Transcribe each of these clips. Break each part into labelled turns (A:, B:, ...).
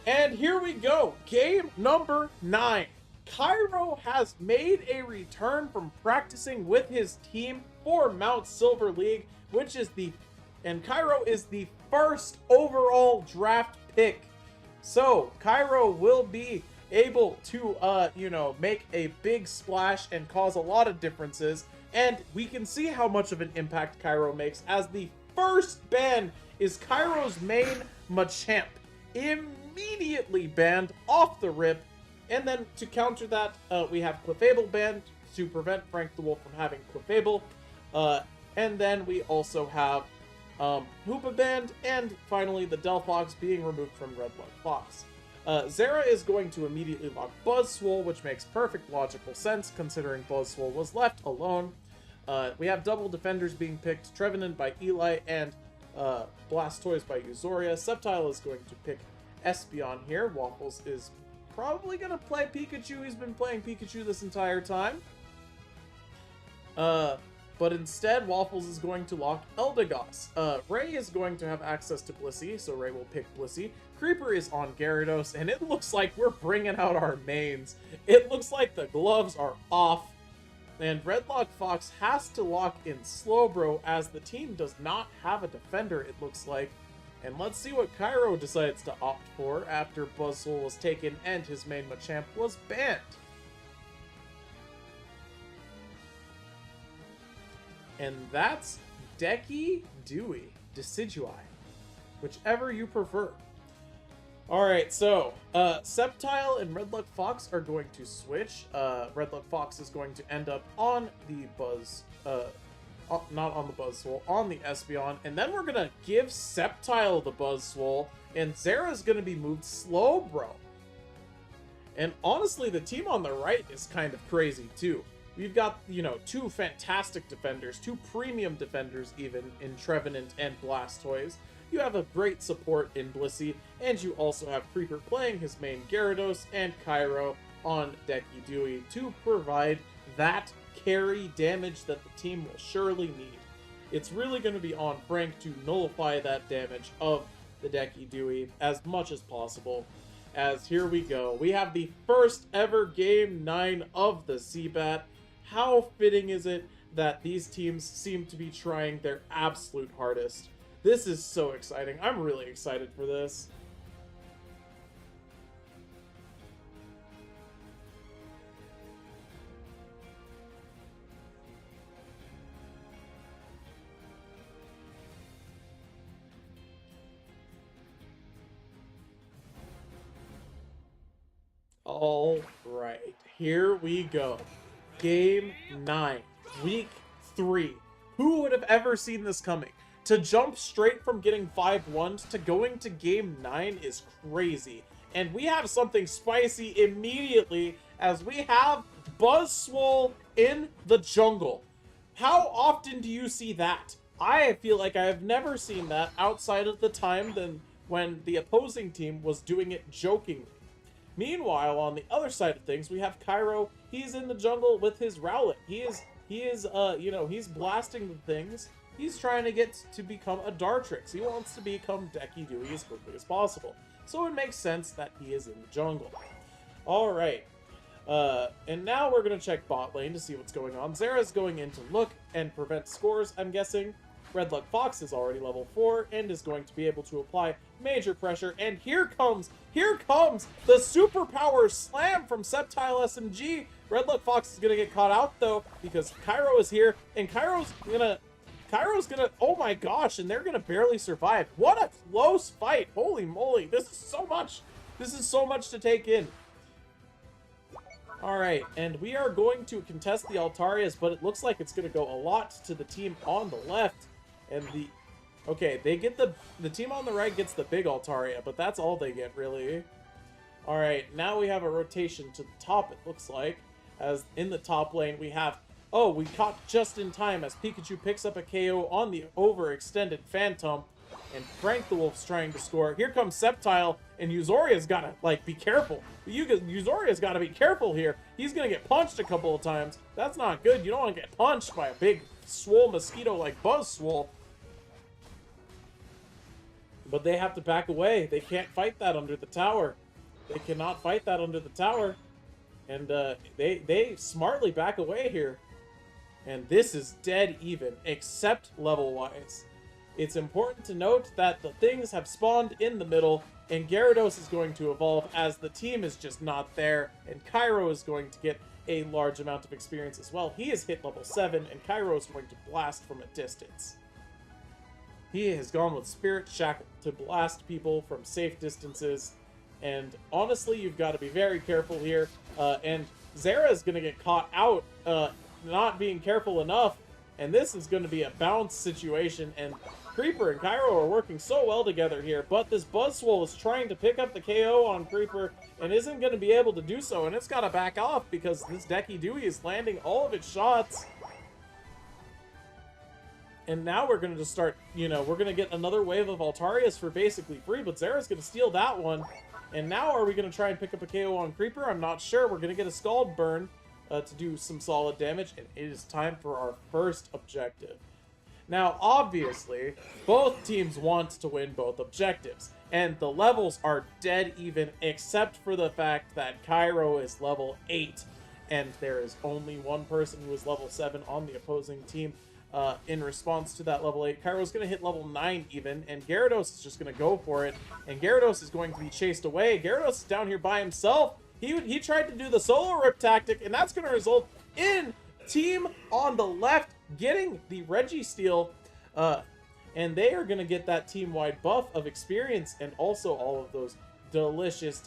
A: And here we go, game number 9. Cairo has made a return from practicing with his team for Mount Silver League, and Cairo is the first overall draft pick. So Cairo will be able to, make a big splash and cause a lot of differences. And we can see how much of an impact Cairo makes, as the first ban is Cairo's main Machamp. Immediately banned off the rip. And then to counter that, we have Clefable banned to prevent Frank the Wolf from having Clefable. And then we also have Hoopa banned, and finally the Delphox being removed from Redlug Fox. Zera is going to immediately lock Buzzswole, which makes perfect logical sense considering Buzzswole was left alone. We have double defenders being picked, Trevenant by Eli and Blastoise by Euzoria. Sceptile is going to pick Espeon here. Waffles is probably going to play Pikachu. He's been playing Pikachu this entire time. But instead, Waffles is going to lock Eldegoss. Ray is going to have access to Blissey, so Ray will pick Blissey. Creeper is on Gyarados, and it looks like we're bringing out our mains. It looks like the gloves are off, and Redlug Fox has to lock in Slowbro, as the team does not have a defender, it looks like. And let's see what Cairo decides to opt for after Buzzsole was taken and his main Machamp was banned. And that's Decky Dewey, Decidueye, whichever you prefer. Alright, so Sceptile and Redlug Fox are going to switch. Redlug Fox is going to end up on the not on the Buzzswole, on the Espeon, and then we're gonna give Sceptile the Buzzswole, and Zera's gonna be moved Slowbro. And honestly, the team on the right is kind of crazy too. We've got, two fantastic defenders, 2 premium defenders even, in Trevenant and Blastoise. You have a great support in Blissey, and you also have Creeper playing his main Gyarados, and Cairo on Decky Dewey to provide that carry damage that the team will surely need. It's really going to be on Frank to nullify that damage of the Decky Dewey as much as possible. As here we go. We have the first ever Game 9 of the CBAT. How fitting is it that these teams seem to be trying their absolute hardest? This is so exciting. I'm really excited for this. All right, here we go. Game 9, Week 3. Who would have ever seen this coming? To jump straight from getting 5-1 to going to Game 9 is crazy. And we have something spicy immediately, as we have Buzzswole in the jungle. How often do you see that? I feel like I have never seen that outside of the time when the opposing team was doing it jokingly. Meanwhile, on the other side of things, we have Cairo. He's in the jungle with his Rowlet. He's blasting the things. He's trying to get to become a Dartrix. He wants to become Decky Dewey as quickly as possible. So it makes sense that he is in the jungle. Alright. And now we're going to check bot lane to see what's going on. Zera's going in to look and prevent scores, I'm guessing. Redlug Fox is already level 4 and is going to be able to apply major pressure. And here comes the superpower slam from Sceptile SMG. Redlug Fox is going to get caught out though, because Cairo is here, and Cairo's gonna, oh my gosh, and they're gonna barely survive. What a close fight. Holy moly, this is so much to take in. Alright, and we are going to contest the Altarias, but it looks like it's going to go a lot to the team on the left. And they get the team on the right gets the big Altaria, but that's all they get, really. Alright, now we have a rotation to the top, it looks like. As in the top lane, we have, we caught just in time as Pikachu picks up a KO on the overextended Phantom. And Frank the Wolf's trying to score. Here comes Sceptile, and Euzoria's gotta, be careful. Euzoria's gotta be careful here. He's gonna get punched a couple of times. That's not good. You don't want to get punched by a big swole mosquito like Buzzswole. But they have to back away. They can't fight that under the tower. They cannot fight that under the tower. And they smartly back away here. And this is dead even, except level-wise. It's important to note that the things have spawned in the middle, and Gyarados is going to evolve as the team is just not there, and Cairo is going to get a large amount of experience as well. He has hit level 7, and Cairo is going to blast from a distance. He has gone with Spirit Shackle to blast people from safe distances, and honestly, you've got to be very careful here, and Zera is going to get caught out not being careful enough, and this is going to be a bounce situation, and Creeper and Cairo are working so well together here, but this Buzzwole is trying to pick up the KO on Creeper and isn't going to be able to do so, and it's got to back off because this Decky Dewey is landing all of its shots. And now we're going to just start, we're going to get another wave of Altarias for basically free, but Zera's going to steal that one. And now are we going to try and pick up a KO on Creeper? I'm not sure. We're going to get a Scald Burn to do some solid damage, and it is time for our first objective. Now, obviously, both teams want to win both objectives, and the levels are dead even, except for the fact that Cairo is level 8, and there is only one person who is level 7 on the opposing team. In response to that level 8, Cairo's going to hit level 9 even, and Gyarados is just going to go for it, and Gyarados is going to be chased away. Gyarados is down here by himself. He tried to do the solo rip tactic, and that's going to result in team on the left getting the Registeel, and they are going to get that team-wide buff of experience and also all of those delicious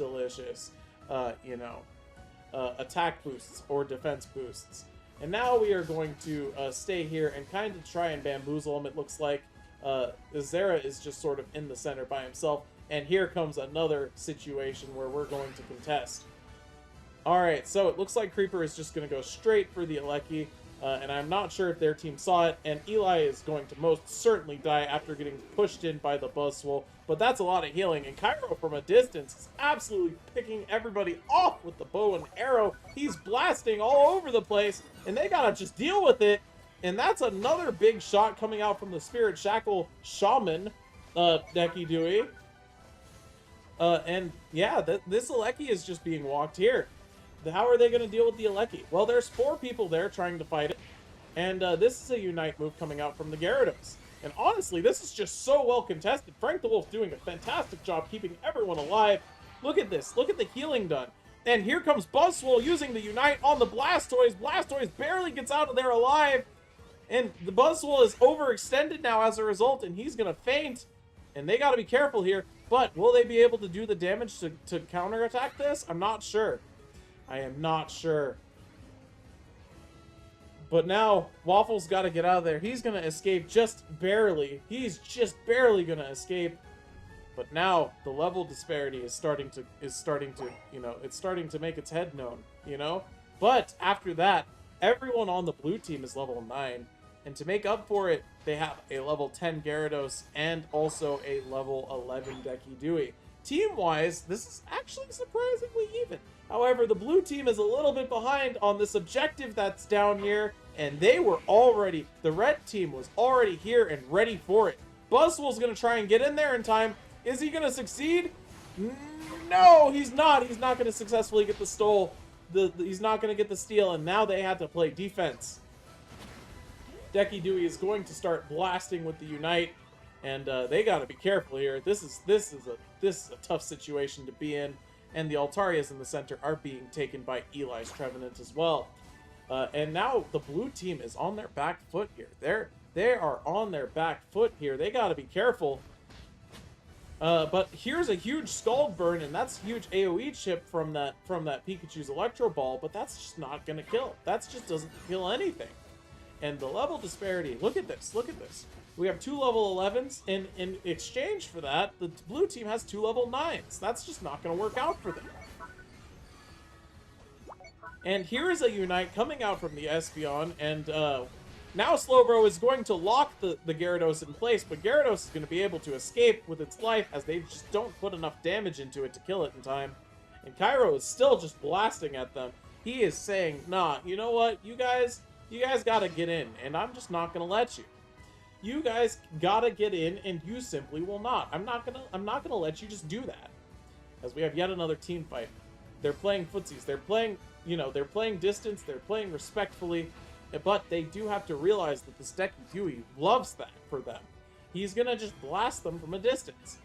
A: attack boosts or defense boosts. And now we are going to stay here and kind of try and bamboozle him. It looks like Zera is just sort of in the center by himself. And here comes another situation where we're going to contest. Alright, so it looks like Creeper is just going to go straight for the Alecki. And I'm not sure if their team saw it. And Eli is going to most certainly die after getting pushed in by the Buzzwole. But that's a lot of healing. And Cairo from a distance is absolutely picking everybody off with the bow and arrow. He's blasting all over the place. And they gotta just deal with it. And that's another big shot coming out from the Spirit Shackle Shaman, Decky Dewey. And yeah, this Alecki is just being walked here. How are they going to deal with the Alecki? Well, there's 4 people there trying to fight it. And this is a Unite move coming out from the Gyarados. And honestly, this is just so well contested. Frank the Wolf doing a fantastic job keeping everyone alive. Look at this. Look at the healing done. And here comes Buzzwole using the Unite on the Blastoise. Blastoise barely gets out of there alive. And the Buzzwole is overextended now as a result, and he's going to faint. And they got to be careful here. But will they be able to do the damage to counterattack this? I'm not sure. I am not sure. But now, Waffle's got to get out of there. He's going to escape just barely. He's just barely going to escape. But now, the level disparity is starting to, it's starting to make its head known, But after that, everyone on the blue team is level 9. And to make up for it, they have a level 10 Gyarados and also a level 11 Decky Dewey. Team-wise, this is actually surprisingly even. However, the blue team is a little bit behind on this objective that's down here, and they were already, the red team was already here and ready for it. Buzzwole's going to try and get in there in time. Is he going to succeed? No, he's not. He's not going to successfully get the stole. He's not going to get the steal, and now they had to play defense. Decky Dewey is going to start blasting with the Unite, and they got to be careful here. This is a tough situation to be in. And the Altarias in the center are being taken by Eli's Trevenant as well. And now the blue team is on their back foot here. They are on their back foot here. They got to be careful. But here's a huge Scald Burn, and that's a huge AoE chip from that Pikachu's Electro Ball, but that's just not going to kill. That just doesn't kill anything. And the level disparity, look at this, look at this. We have 2 level 11s, and in exchange for that, the blue team has 2 level 9s. That's just not going to work out for them. And here is a Unite coming out from the Espeon, and now Slowbro is going to lock the Gyarados in place, but Gyarados is going to be able to escape with its life as they just don't put enough damage into it to kill it in time. And Cairo is still just blasting at them. He is saying, nah, you know what, you guys got to get in, and I'm just not going to let you. You guys gotta get in, and you simply will not. I'm not gonna let you just do that. As we have yet another team fight. They're playing footsies. They're playing, you know, they're playing distance. They're playing respectfully. But they do have to realize that this Decky Dewey loves that for them. He's gonna just blast them from a distance.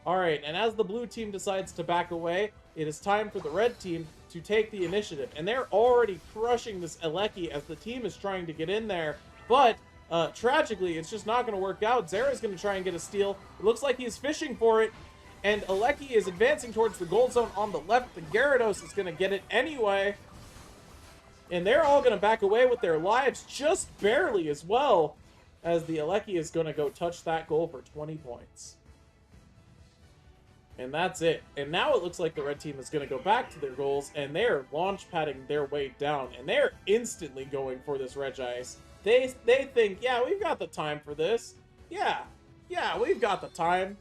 A: Alright, and as the blue team decides to back away, it is time for the red team to take the initiative. And they're already crushing this Alecki as the team is trying to get in there. But, tragically, it's just not going to work out. Zera's going to try and get a steal. It looks like he's fishing for it. And Alecki is advancing towards the gold zone on the left. The Gyarados is going to get it anyway. And they're all going to back away with their lives just barely as well. As the Alecki is going to go touch that goal for 20 points. And that's it. And now it looks like the red team is going to go back to their goals. And they're launch padding their way down. And they're instantly going for this Regice. They think, yeah, we've got the time for this. Yeah, we've got the time.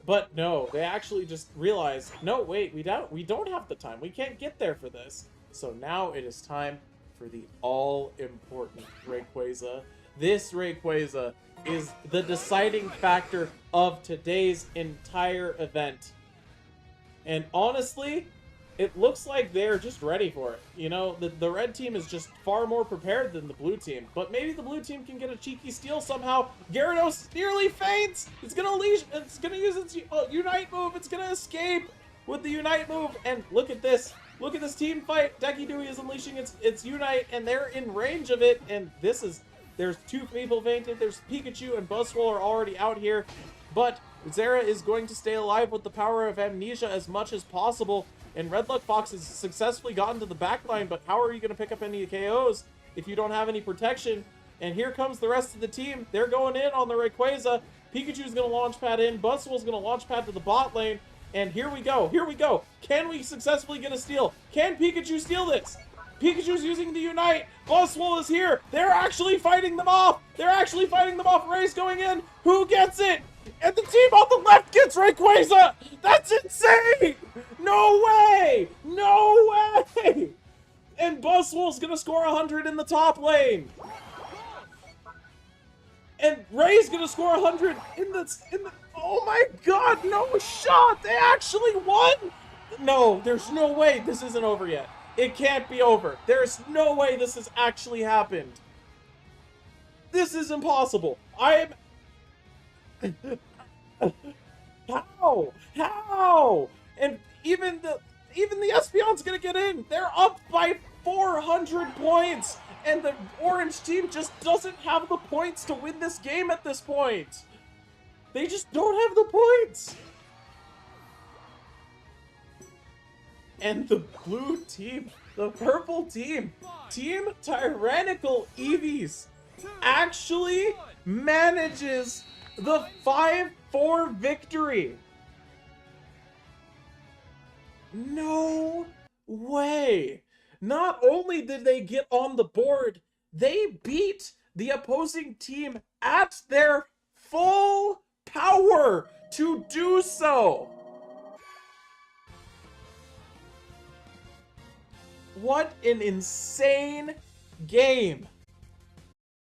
A: But no, they actually just realize, no, wait, we don't have the time. We can't get there for this. So now it is time for the all-important Rayquaza. This Rayquaza is the deciding factor of today's entire event. And honestly, it looks like they're just ready for it. You know, the red team is just far more prepared than the blue team. But maybe the blue team can get a cheeky steal somehow. Gyarados nearly faints. It's gonna use its Unite move. It's gonna escape with the Unite move. And look at this. Look at this team fight. Decky Dewey is unleashing its Unite, and they're in range of it. And this is... There's two people fainted. There's Pikachu and Buzzwole are already out here. But Zera is going to stay alive with the power of Amnesia as much as possible. And Red Luck Fox has successfully gotten to the back line, but how are you going to pick up any KOs if you don't have any protection? And here comes the rest of the team. They're going in on the Rayquaza. Pikachu's going to launch pad in. Buzzwole's going to launch pad to the bot lane. And here we go. Here we go. Can we successfully get a steal? Can Pikachu steal this? Pikachu's using the Unite. Buzzwole is here. They're actually fighting them off. They're actually fighting them off. Ray's going in. Who gets it? And the team on the left gets Rayquaza. That's insane. No way. No way. And Buzzwole's going to score 100 in the top lane. And Ray's going to score 100 in the... Oh my god, no shot. They actually won. No, there's no way this isn't over yet. It can't be over. There's no way this has actually happened. This is impossible. How? How? And even the Espeon's gonna get in. They're up by 400 points. And the orange team just doesn't have the points to win this game at this point. They just don't have the points. And the blue team, the purple team, Team Tyrannical Eevees, actually manages the 5-4 victory. No way. Not only did they get on the board, they beat the opposing team at their full power to do so. What an insane game.